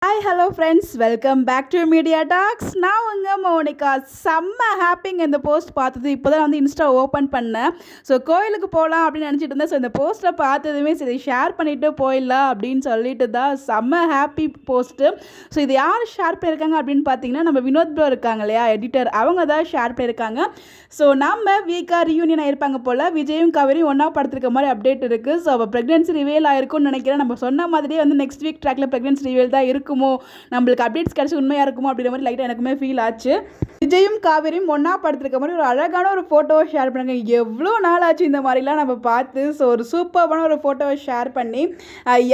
Hi hello friends, welcome back to media talks. நான் உங்கள் Monica. செம்ம ஹாப்பிங்க இந்த போஸ்ட் பார்த்தது. இப்போ தான் வந்து இன்ஸ்டா ஓப்பன் பண்ணேன். ஸோ கோயிலுக்கு போகலாம் அப்படின்னு நினச்சிட்டு இருந்தேன். ஸோ இந்த போஸ்ட்டை பார்த்ததுமே சரி ஷேர் பண்ணிவிட்டு போயிடலாம் அப்படின்னு சொல்லிட்டு தான் செம்ம ஹாப்பி போஸ்ட்டு. ஸோ இது யார் ஷேர் பண்ணியிருக்காங்க அப்படின்னு பார்த்தீங்கன்னா, நம்ம வினோத் ப்ரோ இருக்காங்க இல்லையா, எடிட்டர், அவங்க தான் ஷேர் பண்ணியிருக்காங்க. ஸோ நம்ம வீக்காக ரியூனியன் ஆயிருப்பாங்க போல், விஜயும் காவேரியும் ஒன்றா படுத்திருக்க மாதிரி அப்டேட் இருக்குது. ஸோ அவள் ப்ரெக்னென்சி ரிவீல் ஆயிருக்கும்னு நினைக்கிறேன். நம்ம சொன்ன மாதிரியே வந்து நெக்ஸ்ட் வீக் ட்ராக்ல ப்ரெக்னென்சி ரிவீல் தான் இருக்கும், நம்மளுக்கு அப்டேட்ஸ் கிடைச்சி உண்மையாக இருக்குமோ அப்படிங்கிற மாதிரி லைட்டாக எனக்குமே ஃபீல் ஆச்சு. விஜயும் காவேரியும் ஒன்றா படுத்திருக்க மாதிரி ஒரு அழகான ஒரு ஃபோட்டோவை ஷேர் பண்ணுங்க. எவ்வளோ நாள் ஆச்சு இந்த மாதிரிலாம் நம்ம பார்த்து. ஸோ ஒரு சூப்பரான ஒரு ஃபோட்டோவை ஷேர் பண்ணி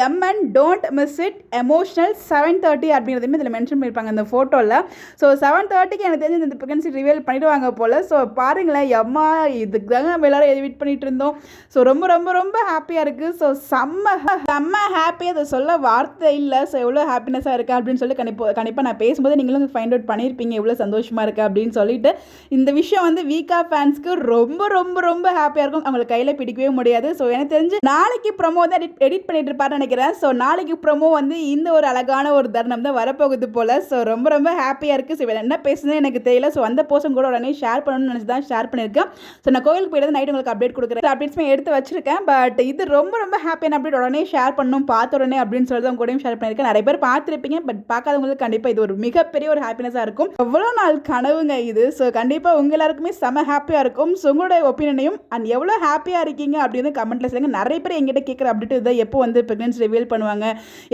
எம்என் டோன்ட் மிஸ் இட் எமோஷனல் 7:30 அப்படிங்கிறதுமே இதில் மென்ஷன் பண்ணியிருப்பாங்க இந்த ஃபோட்டோவில். ஸோ 7:30க்கு எனக்கு தெரிஞ்சு இந்த ப்ரெக்னன்சி ரிவீல் பண்ணிவிடுவாங்க போல். ஸோ பாருங்களேன், எம்மா இதுக்கு தாங்க நம்ம எல்லோரும் எடிட் பண்ணிகிட்டு இருந்தோம். ஸோ ரொம்ப ரொம்ப ரொம்ப ஹாப்பியாக இருக்குது. ஸோ செம்ம ஹாப்பியாக அதை சொல்ல வார்த்தை இல்லை. ஸோ எவ்வளோ ஹாப்பினஸாக இருக்குது அப்படின்னு சொல்லி கண்டிப்பாக நான் பேசும்போது நீங்களும் ஃபைண்ட் அவுட் பண்ணியிருப்பீங்க எவ்வளோ சந்தோஷமாக இருக்குது அப்படின்னு சொல்லிட்டு. இந்த விஷயம் வந்து வீக்கா ஃபேன்ஸ்க்கு ரொம்ப ரொம்ப ரொம்ப ஹாப்பியாக இருக்கும். அவங்களுக்கு கையில் பிடிக்கவே முடியாது. ஸோ எனக்கு தெரிஞ்சு நாளைக்கு ப்ரொமோ தான் எடிட் பண்ணிட்டு இருப்பாருன்னு நினைக்கிறேன். ஸோ நாளைக்கு ப்ரொமோ வந்து இந்த ஒரு அழகான ஒரு தருணம் தான் வரப்போகுது போல். ஸோ ரொம்ப ரொம்ப ஹாப்பியாக இருக்குது. ஸோ என்ன பேசுனது எனக்கு தெரியல. ஸோ அந்த போஸ்டும் கூட உடனே ஷேர் பண்ணணும்னு நினச்சி தான் ஷேர் பண்ணியிருக்கேன். ஸோ நான் கோயிலுக்கு போயிட்டு நைட் உங்களுக்கு அப்டேட் கொடுக்குறேன். அப்டேட்ஸுமே எடுத்து வச்சிருக்கேன். பட் இது ரொம்ப ரொம்ப ஹாப்பியான அப்டேட். உடனே ஷேர் பண்ணணும், பார்த்த உடனே அப்படின்னு சொல்லி தான் கூடயும் ஷேர் பண்ணியிருக்கேன். நிறைய பேர் பார்த்துருப்பீங்க, பட் பார்க்காதவங்களுக்கு கண்டிப்பாக இது ஒரு மிகப்பெரிய ஒரு ஹாப்பினஸாக இருக்கும். எவ்வளோ நாள் கனவுங்க இது. ஸோ கண்டிப்பாக உங்கள் எல்லாருக்குமே செம ஹாப்பியாக இருக்கும். ஸோ உங்களுடைய ஒப்பீனியனையும் அண்ட் எவ்வளோ ஹாப்பியாக இருக்கீங்க அப்படின்னு கமெண்ட்டில் சொல்லுங்கள். நிறைய பேர் எங்கிட்ட கேட்குற அப்டேட் இதை எப்போ வந்து ப்ரெக்னன்சி ரிவீல் பண்ணுவாங்க,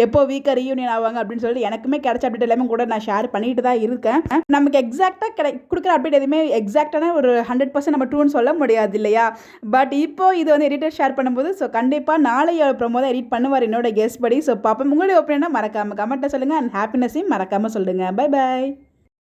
எப்போ வீக்காக ரீயூனியன் ஆவாங்க அப்படின்னு சொல்லிட்டு எனக்குமே கிடைச்ச அப்டேட் எல்லாமே கூட நான் ஷேர் பண்ணிட்டு தான் இருக்கேன். நமக்கு எக்ஸாக்டாக கொடுக்குற அப்டேட் எதுவுமே எக்ஸாக்டான ஒரு 100% நம்ம ட்ரூன்னு சொல்ல முடியாது இல்லையா. பட் இப்போ இது வந்து எடிட்டர் ஷேர் பண்ணும்போது ஸோ கண்டிப்பாக நாளைய ப்ரோமோ தான் எடிட் பண்ணுவார் என்னோட கெஸ்ட் படி. ஸோ பார்ப்போம். உங்களுடைய ஒப்பீனியனை மறக்காமல் கமெண்ட்டில் சொல்லுங்கள் அண்ட் ஹாப்பினஸையும் மறக்காமல் சொல்லுங்கள். Bye bye.